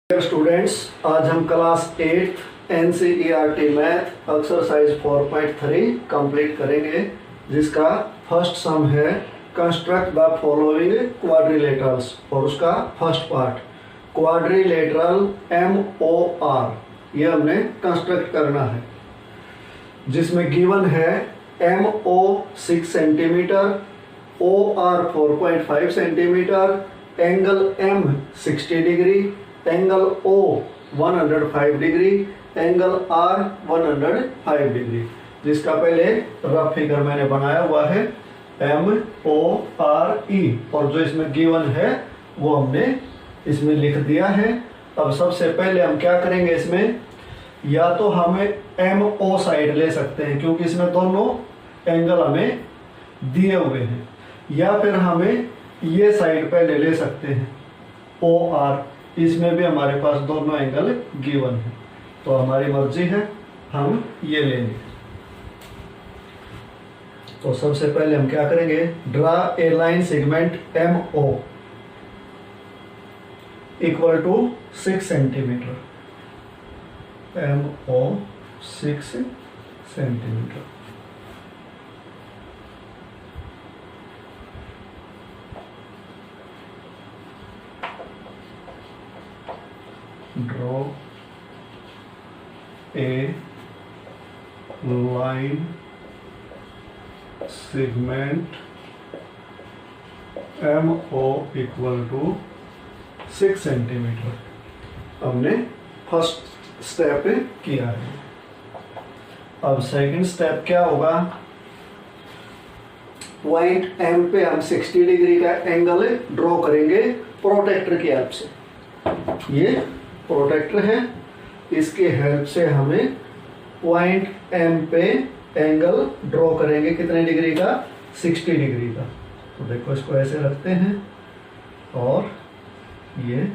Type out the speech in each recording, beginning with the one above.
Dear students, आज हम class 8 NCERT math exercise 4.3 complete करेंगे, जिसका फर्स्ट सम है कंस्ट्रक्ट द फॉलोइंग क्वाड्रिलेटरल्स और उसका फर्स्ट पार्ट क्वाड्रिलेटरल MOR ये हमने कंस्ट्रक्ट करना है, जिसमें गिवन है MO 6 centimetre, OR 4.5 centimetre, angle M 60 degree, angle O 105 degree, angle R 105 degree, जिसका पहले रफ फिगर मैंने बनाया हुआ है MORE और जो इसमें गिवन है वो हमने इसमें लिख दिया है। अब सबसे पहले हम क्या करेंगे, इसमें या तो हमें MO साइड ले सकते हैं क्योंकि इसमें दोनों एंगल हमें दिए हुए हैं, या फिर हमें ये साइड पहले ले सकते हैं OR, इसमें भी हमारे पास दोनों एंगल गिवन है, तो हमारी मर्जी है, हम ये लेंगे। तो सबसे पहले हम क्या करेंगे, draw a line segment MO equal to 6 centimetre, MO 6 centimetre. Draw a line segment MO equal to 6 centimetre. हमने फर्स्ट स्टेप किया है। अब सेकंड स्टेप क्या होगा, पॉइंट M पे हम 60 डिग्री का एंगल ड्रॉ करेंगे प्रोटेक्टर की हेल्प से। ये प्रोटेक्टर है, इसके हेल्प से हमें पॉइंट M पे एंगल ड्रॉ करेंगे, कितने डिग्री का, 60 डिग्री का। तो देखो इसको ऐसे रखते हैं और ये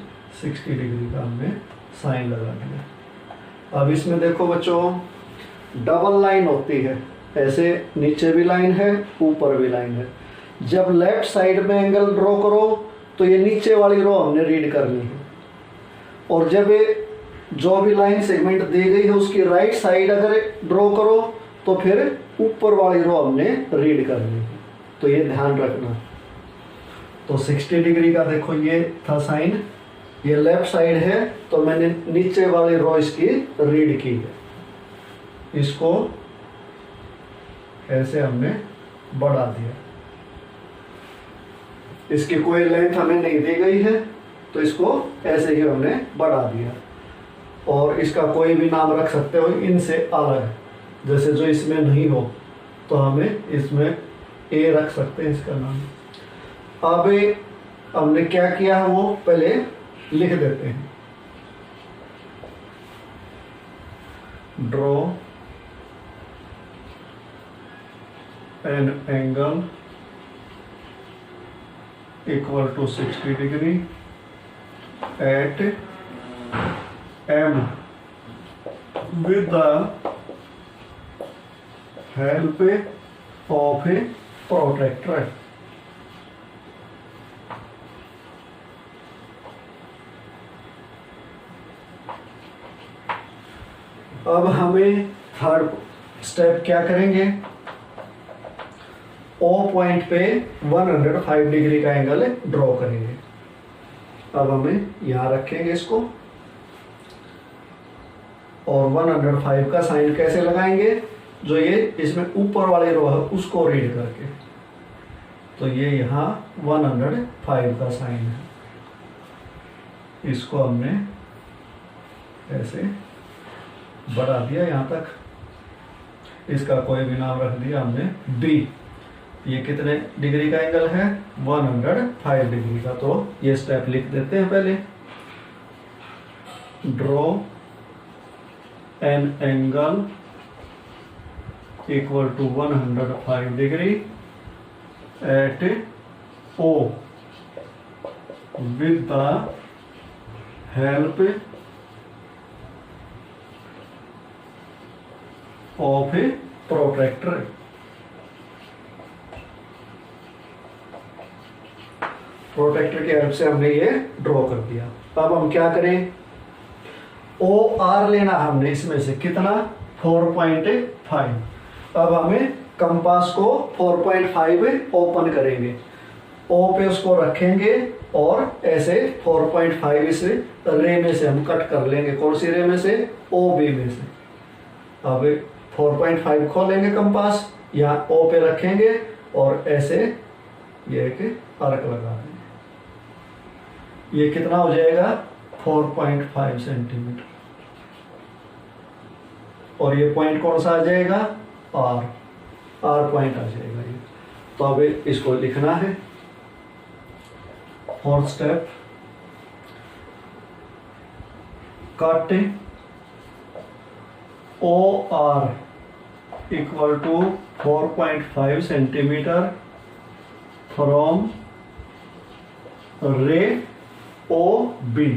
60 डिग्री का हमने साइन लगा दिया। अब इसमें देखो बच्चों, डबल लाइन होती है, ऐसे नीचे भी लाइन है ऊपर भी लाइन है। जब लेफ्ट साइड में एंगल ड्रॉ करो तो ये नीचे वाली रो हमने रीड करनी है, और जब जो भी लाइन सेगमेंट दी गई है उसकी राइट साइड अगर ड्रॉ करो तो फिर ऊपर वाली रो हमने रीड करनी है, तो ये ध्यान रखना। तो 60 डिग्री का देखो ये था साइन, ये लेफ्ट साइड है, तो मैंने नीचे वाली रो इसकी रीड की है, इसको ऐसे हमने बढ़ा दिया। इसकी कोई लेंथ हमें नहीं दी गई है तो इसको ऐसे ही हमने बढ़ा दिया, और इसका कोई भी नाम रख सकते हो इनसे अलग, जैसे जो इसमें नहीं हो तो हमें इसमें A रख सकते हैं इसका नाम। अब हमने क्या किया है वो पहले लिख देते हैं। Draw an angle equal to 60 degree at M with the help of a protractor। अब हमें थर्ड स्टेप क्या करेंगे, O पॉइंट पे 105 डिग्री का एंगल ड्रॉ करेंगे। अब हमें यहाँ रखेंगे इसको, और 105 का साइन कैसे लगाएंगे, जो ये इसमें ऊपर वाली रो है उसको रीड करके, तो ये यहाँ 105 का साइन है, इसको हमने ऐसे बढ़ा दिया यहाँ तक, इसका कोई भी नाम रख दिया हमने B। ये कितने डिग्री का एंगल है, 105 डिग्री का। तो ये स्टेप लिख देते हैं पहले, draw an angle equal to 105 degree at O with the help of a protractor. Protractor की हेल्प से हमने ये ड्रॉ कर दिया। अब हम क्या करें, ओ आर लेना हमने इसमें से कितना 4.5। अब हमें कंपास को 4.5 ओपन करेंगे, ओ पे उसको रखेंगे और ऐसे 4.5 इस रे में से हम कट कर लेंगे। कौन सी रे में से? ओ बी में से। अब 4.5 खोलेंगे कंपास, यहाँ ओ पे रखेंगे और ऐसे ये एक अर्क लगा देंगे। ये कितना हो जाएगा? 4.5 सेंटीमीटर। और ये पॉइंट कौन सा आ जाएगा? आर। आर पॉइंट आ जाएगा ये। तो अब इसको लिखना है। Fourth step, cut O R equal to 4.5 centimetre from ray O B.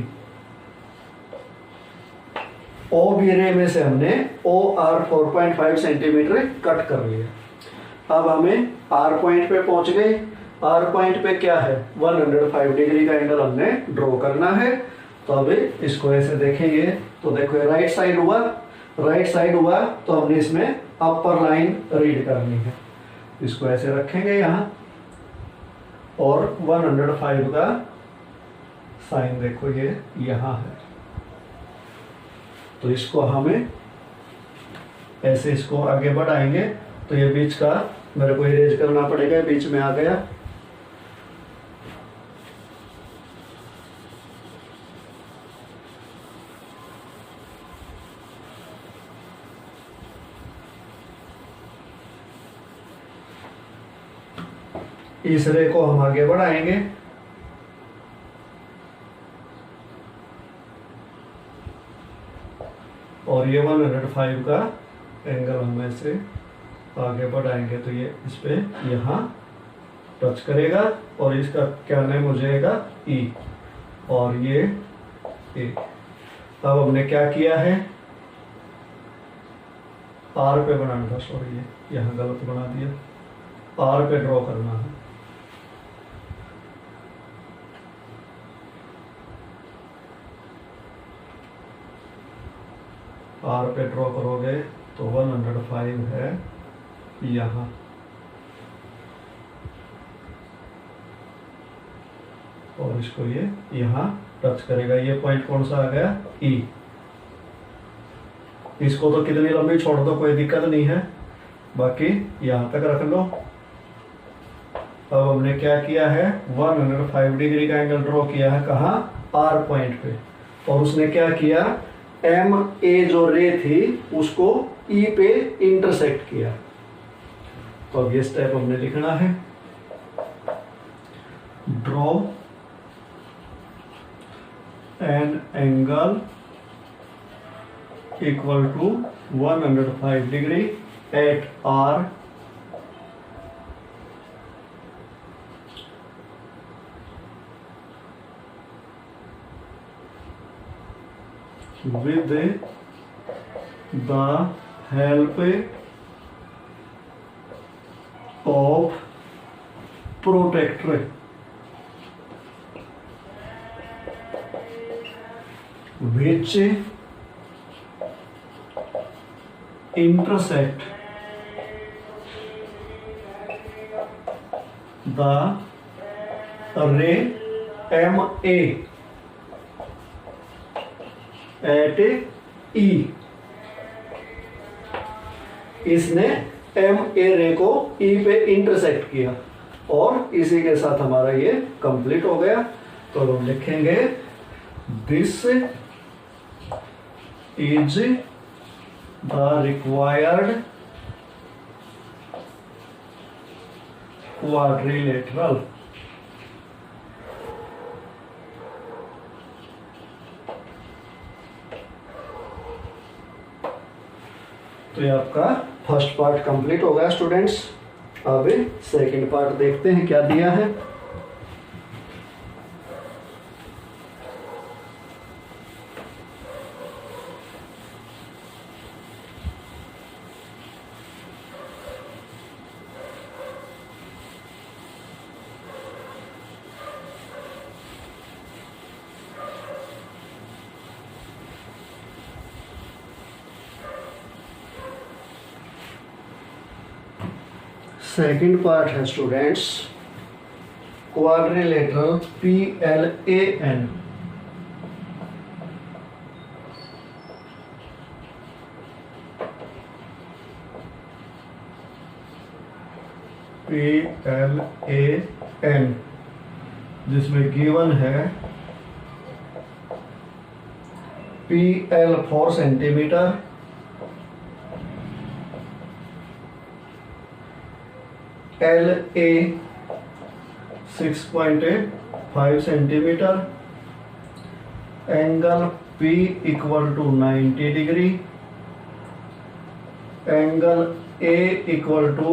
O B रे में से हमने ओ आर 4.5 सेंटीमीटर कट कर लिया। अब हमें आर पॉइंट पे पहुंच गए। आर पॉइंट पे क्या है? 105 डिग्री का एंगल हमने ड्रॉ करना है। तो अब इसको ऐसे देखेंगे तो देखो राइट साइड हुआ, राइट साइड हुआ तो हमने इसमें अपर लाइन रीड करनी है। इसको ऐसे रखेंगे यहाँ और 105 का साइन देखो ये यहाँ है। तो इसको हमें ऐसे इसको आगे बढ़ाएंगे तो ये बीच का मेरे को इरेज करना पड़ेगा, बीच में आ गया। इस रे को हम आगे बढ़ाएंगे और ये 105 का एंगल हम ऐसे आगे बढ़ाएंगे तो ये इस पे यहाँ टच करेगा और इसका क्या नेम हो जाएगा? ई। और ये ए। अब हमने क्या किया है? आर पे बनाना था, सॉरी ये यहाँ गलत बना दिया। आर पे ड्रॉ करना है। आर पे ड्रॉ करोगे तो 105 है यहाँ। और इसको ये यहाँ टच करेगा। ये पॉइंट कौन सा आ गया? ई। इसको तो कितनी लंबी छोड़ दो, कोई दिक्कत नहीं है, बाकी यहाँ तक रख लो। अब हमने क्या किया है? 105 डिग्री का एंगल ड्रॉ किया है। कहाँ? आर पॉइंट पे। और उसने क्या किया? एम ए जो रे थी उसको ई पे इंटरसेक्ट किया। तो अब ये स्टेप हमने लिखना है। Draw an angle equal to 105 degree at R with the help of protractor which intersect the ray MA at E. इसने एम ए रे को ई पे इंटरसेक्ट किया और इसी के साथ हमारा ये कंप्लीट हो गया। तो हम लिखेंगे this is the required quadrilateral. तो ये आपका फर्स्ट पार्ट कंप्लीट हो गया स्टूडेंट्स। अब सेकंड पार्ट देखते हैं क्या दिया है। सेकंड पार्ट है स्टूडेंट्स क्वाड्रिलेटरल PLAN। PLAN जिसमें गिवन है PL 4 centimetre, LA 6.5 centimetre, angle P equal to 90 degree, angle A equal to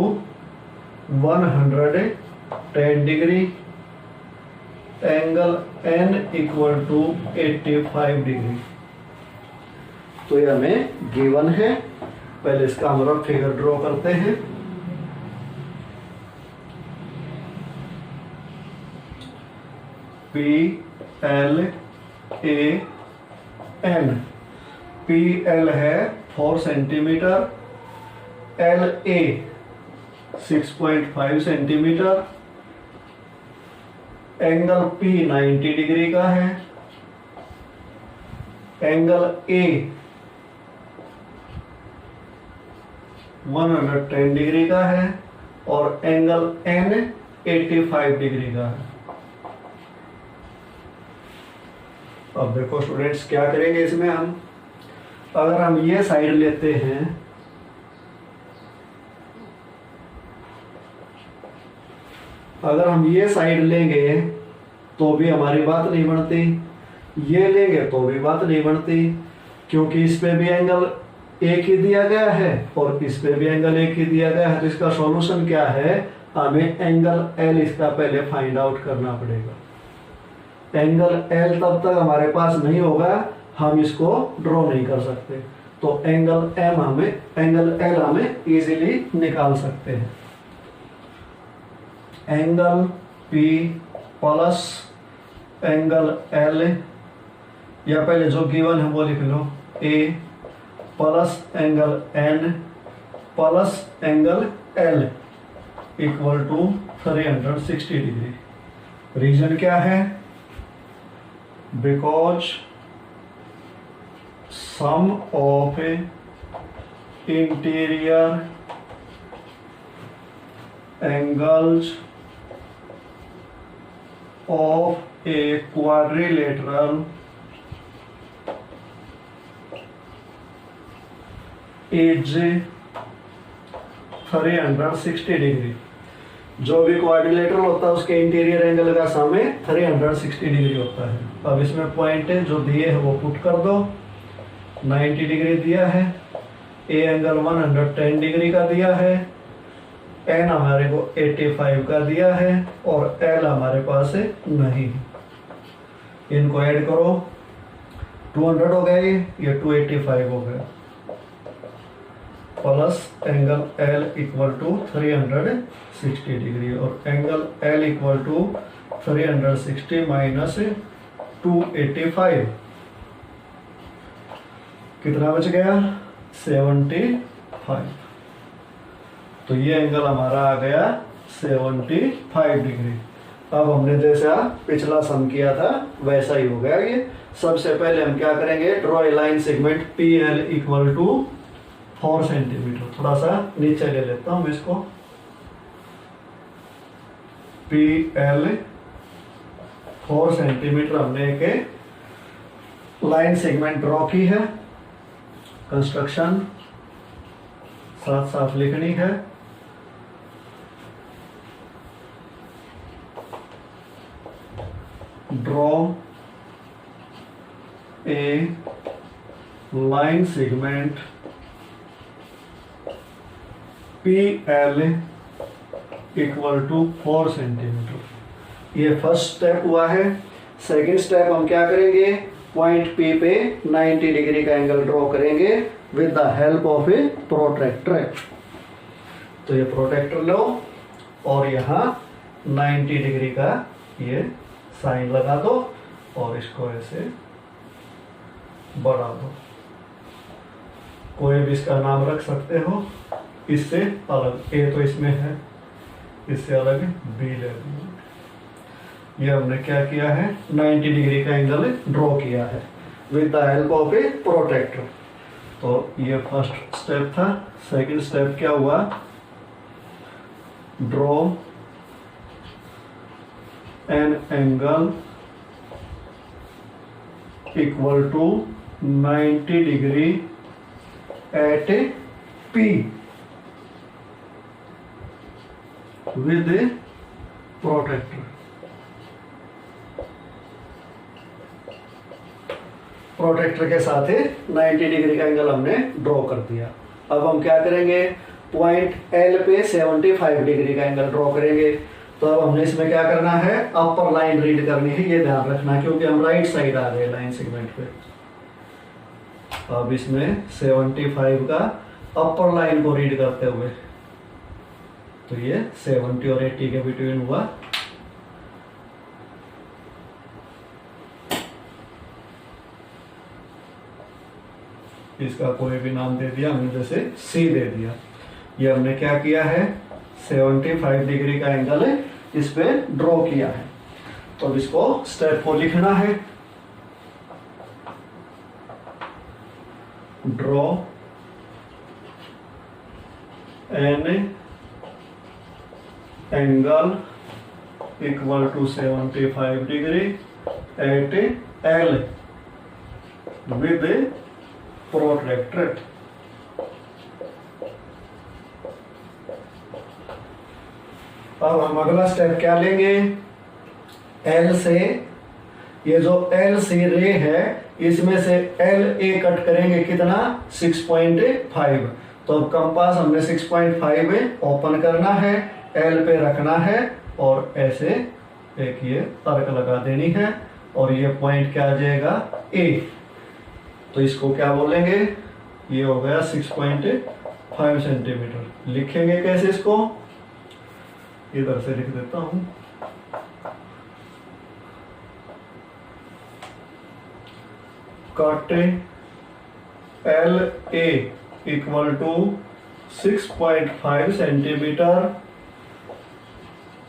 110 degree, angle N equal to 85 degree. तो ये हमें गिवन है। पहले इसका हम रफ फिगर ड्रॉ करते हैं। PLAN, PL है 4 centimetre, LA 6.5 centimetre, angle P 90 degree का है, एंगल A 110 डिग्री का है और एंगल N 85 डिग्री का है। अब देखो स्टूडेंट्स क्या करेंगे इसमें हम, अगर हम ये साइड लेते हैं अगर हम ये साइड लेंगे तो भी हमारी बात नहीं बनती, ये लेंगे तो भी बात नहीं बनती, क्योंकि इस पे भी एंगल एक ही दिया गया है और इस पे भी एंगल एक ही दिया गया है। तो इसका सॉल्यूशन क्या है, हमें एंगल L इसका पहले फाइंड आउट करना पड़ेगा। एंगल L तब तक हमारे पास नहीं होगा, हम इसको ड्रॉ नहीं कर सकते। तो एंगल L हमें इजीली निकाल सकते हैं। Angle P plus angle L, या पहले जो गिवन है वो लिख लो, A plus angle N plus angle L equal to 360 degree. Reason क्या है, because sum of interior angles of a quadrilateral is 360 degree. जो भी क्वाड्रिलेटरल होता है उसके इंटीरियर एंगल का सम 360 डिग्री होता है। अब इसमें पॉइंट जो दिए है वो पुट कर दो। 90 डिग्री दिया है, ए एंगल 110 डिग्री का दिया है, एन हमारे को 85 का दिया है और एल हमारे पास नहीं है। इनको ऐड करो, 200 हो गया, ये 285 हो गया, plus angle L equal to 360 degree और angle L equal to 360 minus 285 कितना बच गया, 75। तो ये एंगल हमारा आ गया 75 डिग्री। अब हमने जैसा पिछला सम किया था वैसा ही हो गया ये। सबसे पहले हम क्या करेंगे, draw a line segment PL equal to 4 centimetre. थोड़ा सा नीचे ले लेता हूं इसको। PL 4 सेंटीमीटर हमने एक लाइन सेगमेंट ड्रॉ की है। कंस्ट्रक्शन साथ साथ लिखनी है। Draw a line segment PL equal to 4 centimetre. ये फर्स्ट स्टेप हुआ है। सेकेंड स्टेप हम क्या करेंगे, पॉइंट P पे 90 डिग्री का एंगल ड्रॉ करेंगे with the help of a protractor. तो ये प्रोट्रैक्टर लो और यहाँ 90 डिग्री का ये साइन लगा दो और इसको ऐसे बढ़ा दो। कोई भी इसका नाम रख सकते हो इससे अलग। ए तो इसमें है, इससे अलग बी ले लिया। ये हमने क्या किया है, 90 डिग्री का एंगल ड्रॉ किया है with the help of a protractor. तो ये फर्स्ट स्टेप था। सेकंड स्टेप क्या हुआ, draw an angle equal to 90 degree at a P with a protractor. Protractor के साथ ही 90 डिग्री का एंगल हमने ड्रॉ कर दिया। अब हम क्या करेंगे, पॉइंट L पे 75 डिग्री का एंगल ड्रॉ करेंगे। तो अब हमने इसमें क्या करना है, अपर लाइन रीड करनी है, ये ध्यान रखना क्योंकि हम राइट साइड आ गए लाइन सेगमेंट पे। अब इसमें 75 का अपर लाइन को रीड करते हुए, तो ये 70 और 80 के बिटवीन हुआ। इसका कोई भी नाम दे दिया हमने, जैसे C दे दिया। ये हमने क्या किया है, 75 डिग्री का एंगल इस पे ड्रॉ किया है। तो अब इसको स्टेप को लिखना है, draw an angle equal to 75 degree at L with protractor. अब हम अगला स्टेप क्या लेंगे, L से ये जो LC रे है इसमें से LA कट करेंगे कितना, 6.5। तो अब कंपास हमने 6.5 ओपन करना है, L पे रखना है और ऐसे एक ये तर्क लगा देनी है और ये पॉइंट क्या आ जाएगा, A। तो इसको क्या बोलेंगे, ये हो गया 6.5 सेंटीमीटर। लिखेंगे कैसे इसको, इधर से लिख देता हूं, cut LA equal to 6.5 centimetre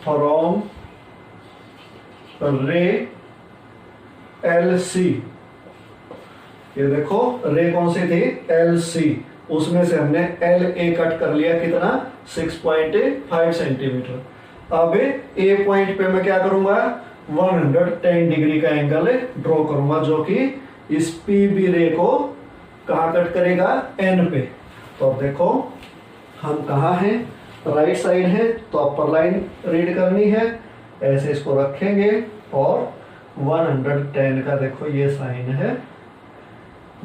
from ray LC। ये देखो रे कौन सी थी, LC, उसमें से हमने LA कट कर लिया कितना, 6.5 सेंटीमीटर। अब A पॉइंट पे मैं क्या करूंगा, 110 डिग्री का एंगल ड्रॉ करूंगा जो कि इस PB रे को कहाँ कट करेगा, N पे। तो अब देखो हम कहाँ हैं, राइट साइड है, तो अपर लाइन रीड करनी है, ऐसे इसको रखेंगे और 110 का देखो ये साइन है,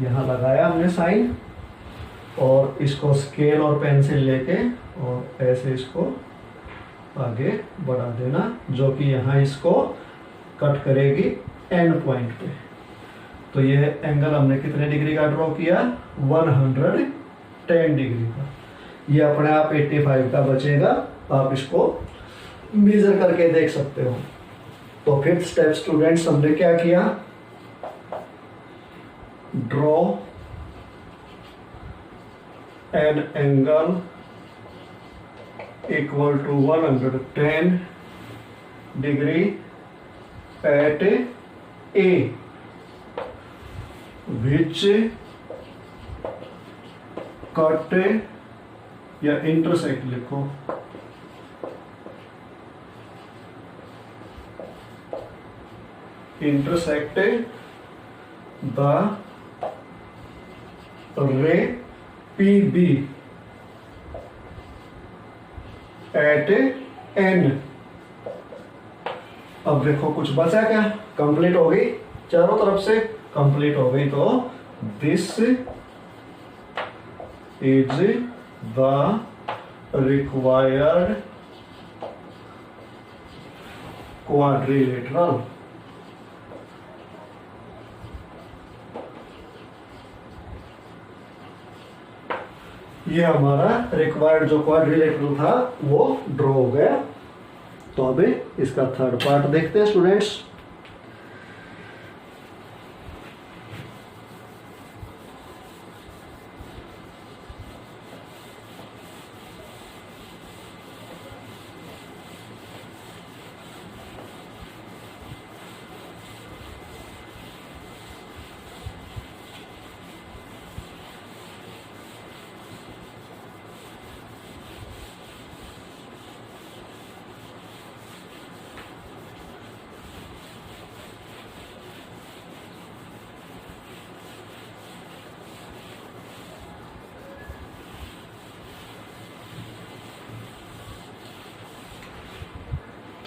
यहाँ लगाया हमने साइन और इसको स्केल और पेंसिल लेके और ऐसे इसको आगे बढ़ा देना जो कि यहाँ इसको कट करेगी एंड पॉइंट पे। तो ये एंगल हमने कितने डिग्री का ड्रॉ किया, 110 डिग्री का। ये अपने आप 85 का बचेगा, आप इसको मेजर करके देख सकते हो। तो फिफ्थ स्टेप स्टूडेंट्स हमने क्या किया, draw an angle equal to 110 degree at A which cut या इंटरसेक्ट लिखो, intersect the ray PB at N। अब देखो कुछ बचा क्या, कंप्लीट हो गई, चारों तरफ से कंप्लीट हो गई। तो this is the required quadrilateral. ये हमारा रिक्वायर्ड जो क्वाड्रिलेटरल था वो ड्रॉ हो गया। तो अभी इसका थर्ड पार्ट देखते हैं स्टूडेंट्स।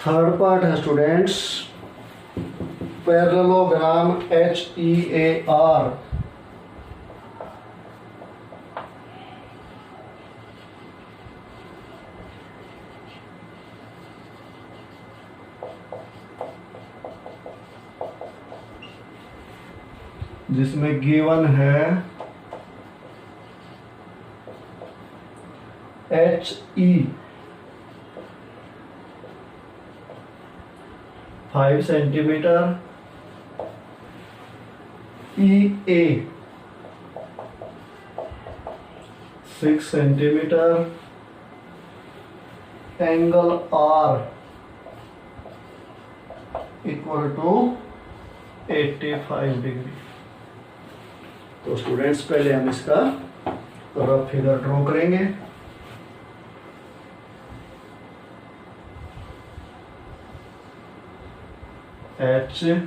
थर्ड पार्ट है स्टूडेंट्स पैरेललोग्राम HEAR। जिसमें गिवन है HE 5 centimetre, EA 6 centimetre, angle R equal to 85 degree. तो स्टूडेंट्स पहले हम इसका रफ फिगर ड्रॉ करेंगे। HEAR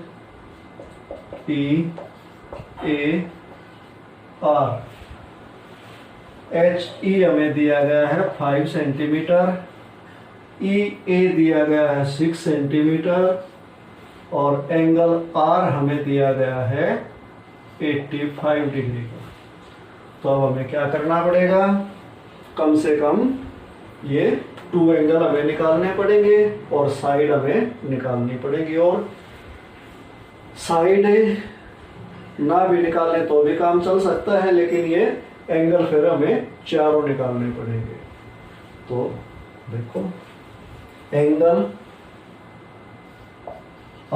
HE हमें दिया गया है 5 सेंटीमीटर, EA दिया गया है 6 सेंटीमीटर और एंगल R हमें दिया गया है 85 डिग्री का। तो अब हमें क्या करना पड़ेगा, कम से कम ये 2 एंगल हमें निकालने पड़ेंगे और साइड हमें निकालनी पड़ेगी। और साइड ना भी निकालने तो भी काम चल सकता है, लेकिन ये एंगल फिर हमें चारों निकालने पड़ेंगे। तो देखो angle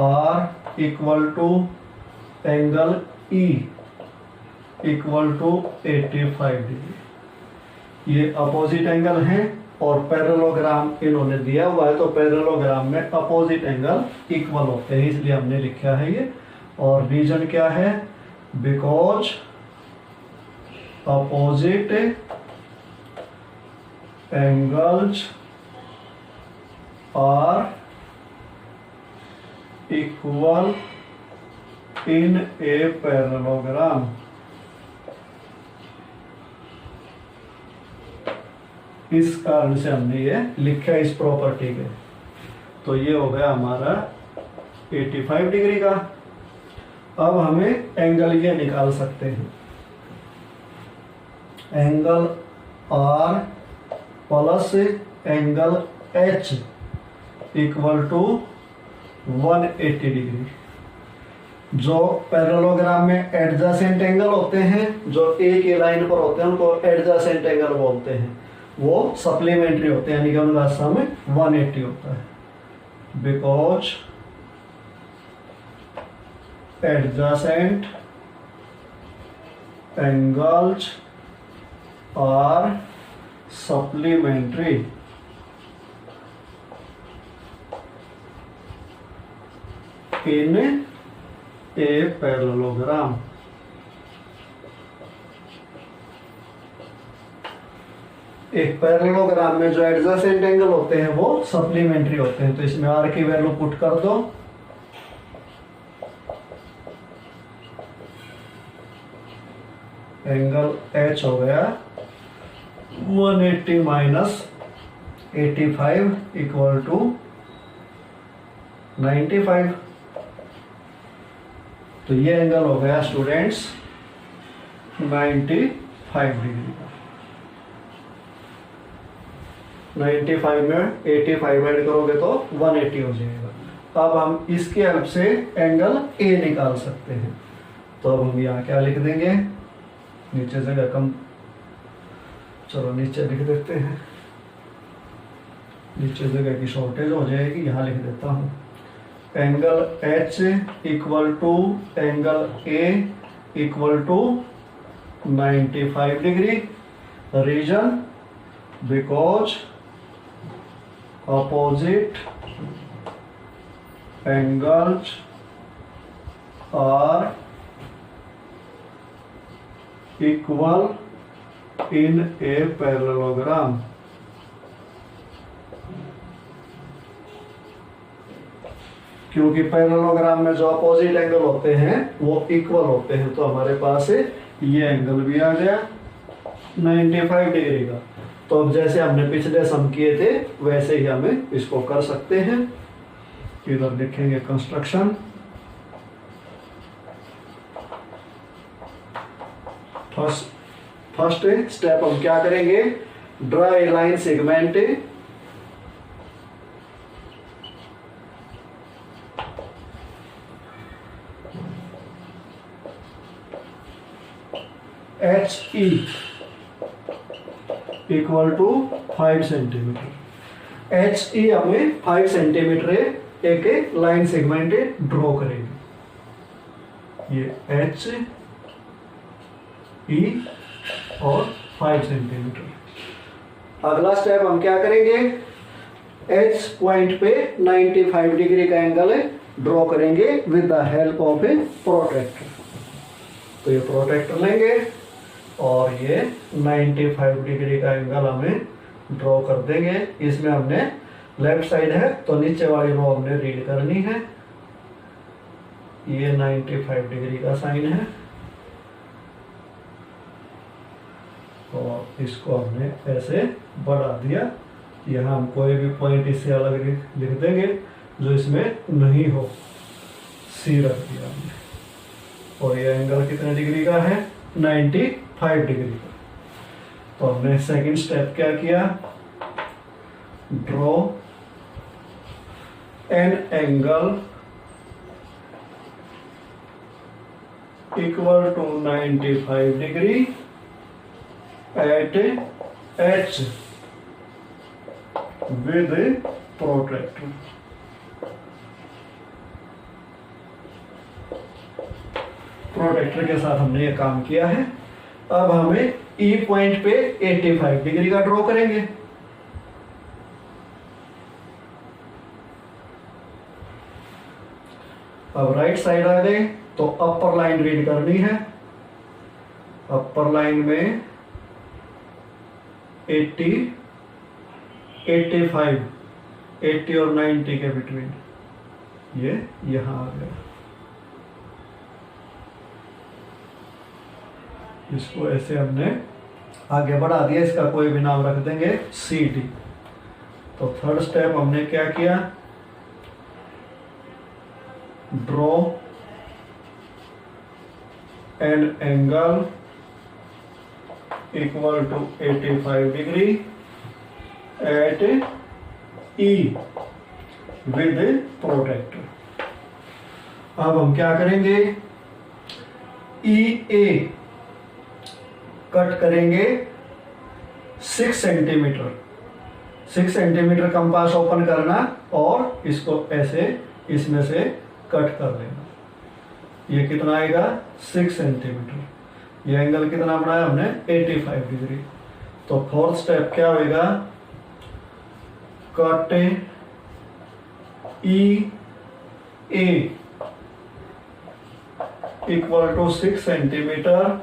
R equal to angle E equal to 85 degree. ये अपोजिट एंगल है और पैरेललोग्राम इन्होंने दिया हुआ है, तो पैरेललोग्राम में अपोजिट एंगल इक्वल होते हैं, इसलिए हमने लिखा है ये। और रीजन क्या है, because opposite angles are equal in a parallelogram. इस कारण से हमने ये लिखा इस प्रॉपर्टी के। तो ये हो गया हमारा 85 डिग्री का। अब हमें एंगल ये निकाल सकते हैं, angle R plus angle H equal to 180 degree. जो पैरेललोग्राम में एडजेसेंट एंगल होते हैं, जो एक ही लाइन पर होते हैं, उनको एडजेसेंट एंगल बोलते हैं। वो सप्लीमेंट्री होते हैं, यानी कि उनका सम 180 होता है। Because adjacent angles are supplementary in a parallelogram. एक पैरेललोग्राम में जो एडजेसेंट एंगल होते हैं वो सप्लीमेंट्री होते हैं। तो इसमें आर की वैल्यू पुट कर दो, एंगल एच हो गया 180 माइनस 85 इक्वल टू 95। तो ये एंगल हो गया स्टूडेंट्स 95 डिग्री का। 95 में 85 ऐड करोगे तो 180 हो जाएगा। अब हम इसके हेल्प से एंगल ए निकाल सकते हैं। तो अब हम यहाँ क्या लिख देंगे, नीचे जगह कम, चलो नीचे लिख देते हैं, नीचे जगह की शॉर्टेज हो जाएगी, यहाँ लिख देता हूँ। Angle H equal to angle A equal to 95 degree. Reason because opposite angles are equal in a parallelogram। क्योंकि पैरेललोग्राम में जो अपोजिट एंगल होते हैं वो इक्वल होते हैं, तो हमारे पास ये एंगल भी आ गया 95 डिग्री का। तो अब जैसे हमने पिछले सम किए थे वैसे ही हमें इसको कर सकते हैं। इधर लिखेंगे कंस्ट्रक्शन। फर्स्ट स्टेप हम क्या करेंगे, draw a line segment HE equal to 5 centimetre. HE हमें 5 सेंटीमीटर एक लाइन सेगमेंट ड्रॉ करेंगे। ये HE और 5 सेंटीमीटर। अगला स्टेप हम क्या करेंगे, H पॉइंट पे 95 डिग्री का एंगल ड्रॉ करेंगे with the help of a protractor. तो ये प्रोट्रैक्टर लेंगे और ये 95 डिग्री का एंगल हमें ड्रॉ कर देंगे। इसमें हमने लेफ्ट साइड है तो नीचे वाली रो हमने रीड करनी है। ये 95 डिग्री का साइन है और इसको हमने ऐसे बढ़ा दिया। यहाँ हम कोई भी पॉइंट इससे अलग लिख देंगे जो इसमें नहीं हो, सी रख दिया हमने। और ये एंगल कितने डिग्री का है, 95 डिग्री का। तो हमने सेकंड स्टेप क्या किया, draw an angle equal to 95 degree at H with protractor। Protractor के साथ हमने ये काम किया है। अब हमें E पॉइंट पे 85 डिग्री का ड्रॉ करेंगे। अब राइट साइड आ गए तो अपर लाइन रीड करनी है। अपर लाइन में 80, 85, 80 और 90 के बिटवीन ये यहां आ गया। इसको ऐसे हमने आगे बढ़ा दिया, इसका कोई भी नाम रख देंगे CD। तो थर्ड स्टेप हमने क्या किया, draw an angle equal to 85 degree at E with protractor. अब हम क्या करेंगे, EA कट करेंगे 6 सेंटीमीटर। 6 सेंटीमीटर कंपास ओपन करना और इसको ऐसे इसमें से कट कर लेना। ये कितना आएगा, 6 सेंटीमीटर। ये एंगल कितना बनाया हमने, 85 डिग्री। तो फोर्थ स्टेप क्या होगा, cut EA equal to 6 centimetre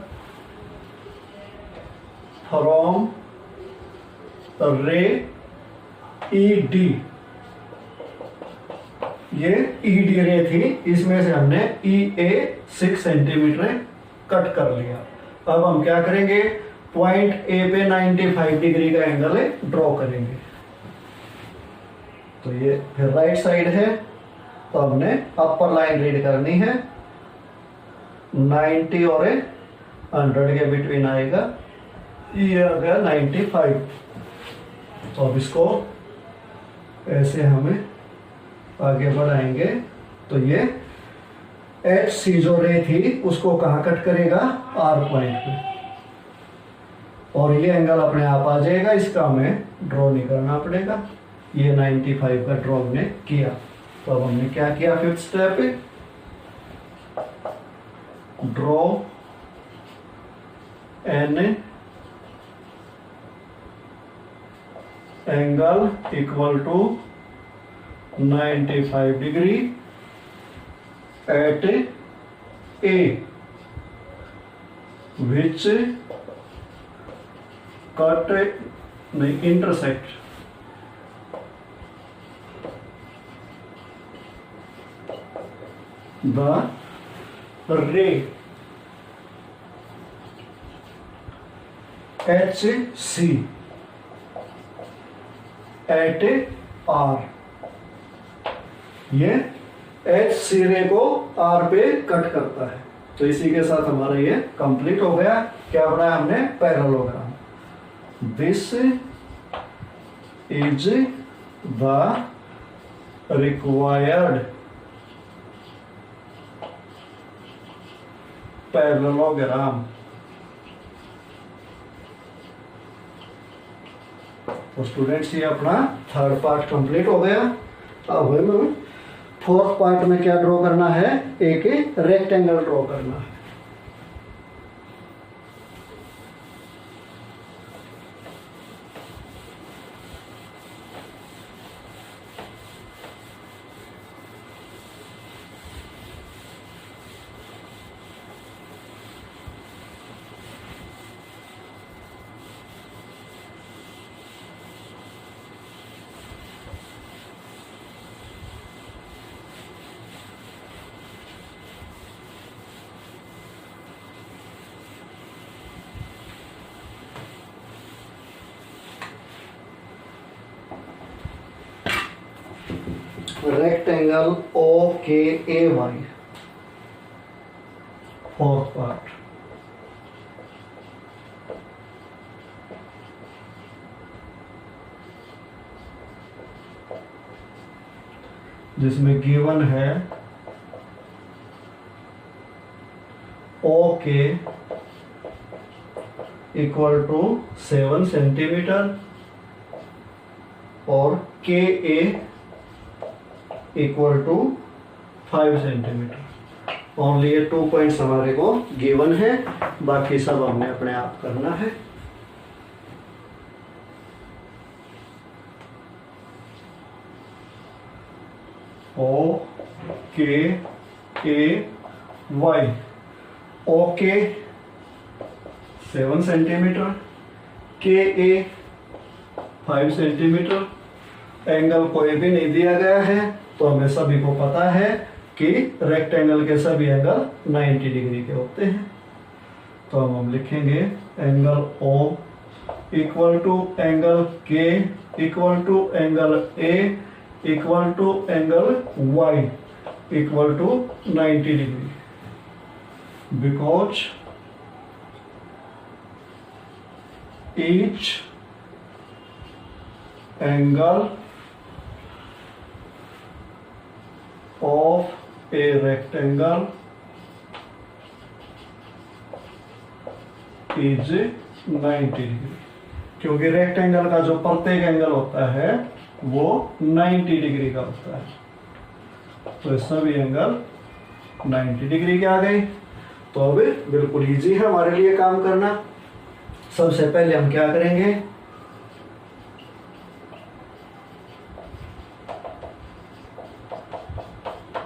from ray ED। ये ED रे थी, इसमें से हमने EA 6 सेंटीमीटर कट कर लिया। अब हम क्या करेंगे, पॉइंट A पे 95 डिग्री का एंगल ड्रॉ करेंगे। तो ये फिर राइट साइड है तो हमने अपर लाइन रीड करनी है। 90 और 100 के बिटवीन आएगा, ये आ गया 95। तो अब इसको ऐसे हमें आगे बढ़ाएंगे। तो ये HC जो रे थी उसको कहाँ कट करेगा, R पॉइंट पे, और ये एंगल अपने आप आ जाएगा। इसका हमें ड्रॉ नहीं करना पड़ेगा। ये 95 का ड्रॉ हमने किया। तो अब हमने क्या किया, fifth step, draw an angle equal to 95 degree at A which cut intersect the ray HC at R। ये एच सिरे को आर पे कट करता है। तो इसी के साथ हमारा ये कंप्लीट हो गया। क्या बनाया हमने? Parallelogram. This is the required parallelogram. तो स्टूडेंट्स ये अपना थर्ड पार्ट कंप्लीट हो गया। अब हमें फोर्थ पार्ट में क्या ड्रॉ करना है? एक रेक्टेंगल ड्रॉ करना है। रेक्टेंगल ओ के ए वाई, फोर्थ पार्ट। जिसमें गिवन है ओ के इक्वल टू 7 सेंटीमीटर और के ए इक्वल टू 5 सेंटीमीटर। ओनली ये 2 पॉइंट्स हमारे को गिवन है, बाकी सब हमने अपने आप करना है। ओ के ए वाई, ओ के 7 सेंटीमीटर, के ए 5 सेंटीमीटर। एंगल कोई भी नहीं दिया गया है, तो हमें सभी को पता है कि रेक्टेंगल के सभी एंगल 90 डिग्री के होते हैं। तो हम लिखेंगे angle O equal to angle K equal to angle A equal to angle Y equal to 90 degree, because each angle of a rectangle is 90 degree. क्योंकि रेक्टेंगल का जो प्रत्येक एंगल होता है वो 90 डिग्री का होता है, तो सभी एंगल 90 डिग्री के आ गए। तो अब बिल्कुल इजी है हमारे लिए काम करना। सबसे पहले हम क्या करेंगे,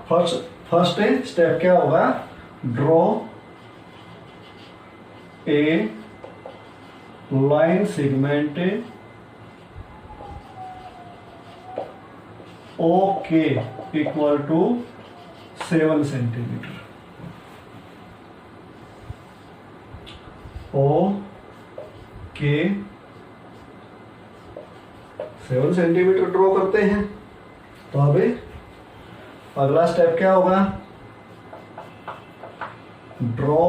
फर्स्ट स्टेप क्या होगा? ड्रॉ ए लाइन सेगमेंट ओ के इक्वल टू 7 सेंटीमीटर। ओ के 7 सेंटीमीटर ड्रॉ करते हैं। तो अभी अगला स्टेप क्या होगा? Draw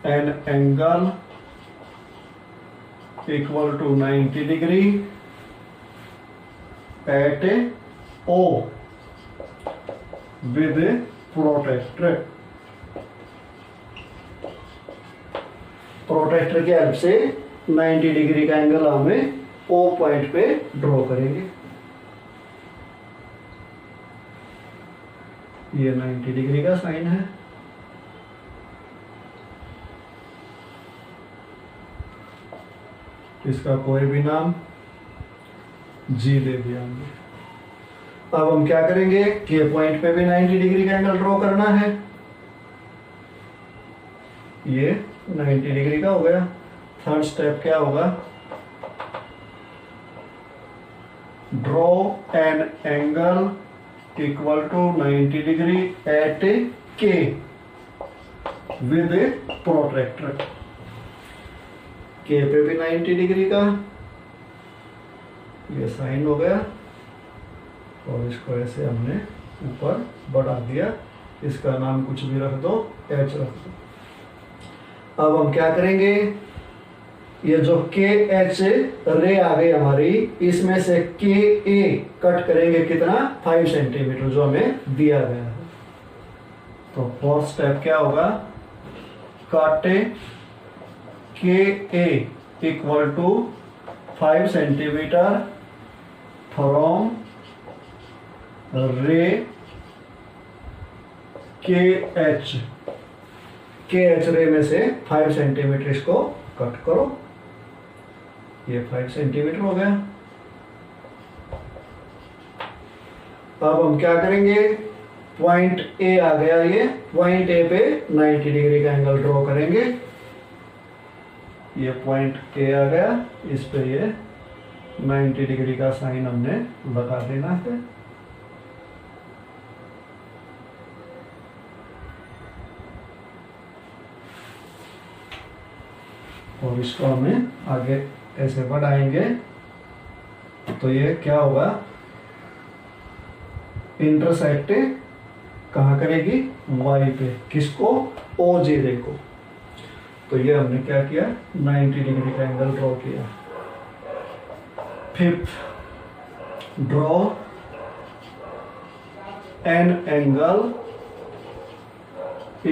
an angle equal to 90 degree at O with protractor. Protractor की हेल्प से 90 डिग्री का एंगल हमें O पॉइंट पे ड्रॉ करेंगे। ये 90 डिग्री का साइन है। इसका कोई भी नाम G दे दिया हमने। अब हम क्या करेंगे कि पॉइंट पे भी 90 डिग्री का एंगल ड्रॉ करना है। ये 90 डिग्री का हो गया। थर्ड स्टेप क्या होगा? Draw an angle equal to 90 degree at K with protractor. K पे भी 90 डिग्री का ये साइन हो गया और इसको ऐसे हमने ऊपर बढ़ा दिया, इसका नाम कुछ भी रख दो, एच रख दो। अब हम क्या करेंगे, ये जो के एच रे आ गई हमारी, इसमें से के ए कट करेंगे कितना, 5 सेंटीमीटर जो हमें दिया गया है। तो फर्स्ट स्टेप क्या होगा, काटे के ए इक्वल टू 5 सेंटीमीटर फ्रॉम रे के एच रे में से 5 सेंटीमीटर इसको कट करो। ये 5 सेंटीमीटर हो गया। अब हम क्या करेंगे, पॉइंट ए आ गया, ये पॉइंट ए पे 90 डिग्री का एंगल ड्रॉ करेंगे। ये पॉइंट ए आ गया, इस पे ये 90 डिग्री का साइन हमने लगा देना है। और इसको हमें आगे ऐसे बढ़ाएंगे तो ये क्या होगा, इंटरसेक्ट कहाँ करेगी, वाई पे, किसको, ओ जी रे को। तो ये हमने क्या किया, 90 डिग्री का एंगल ड्रॉ किया। Fifth, draw an angle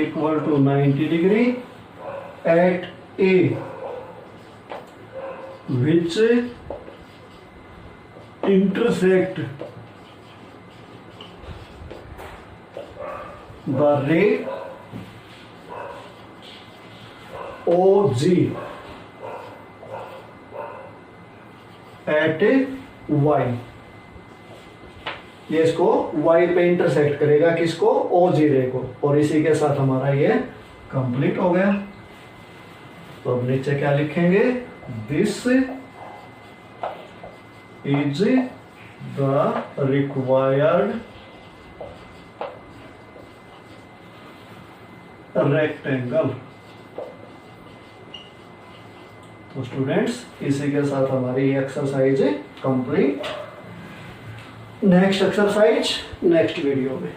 equal to 90 degree at a which intersect the ray OG at Y। ये इसको Y पे इंटरसेक्ट करेगा, किसको, OG रे को। और इसी के साथ हमारा ये कंप्लीट हो गया। तो अब नीचे क्या लिखेंगे, this is the required rectangle. तो स्टूडेंट्स, इसी के साथ हमारी exercise complete. Next exercise next video में।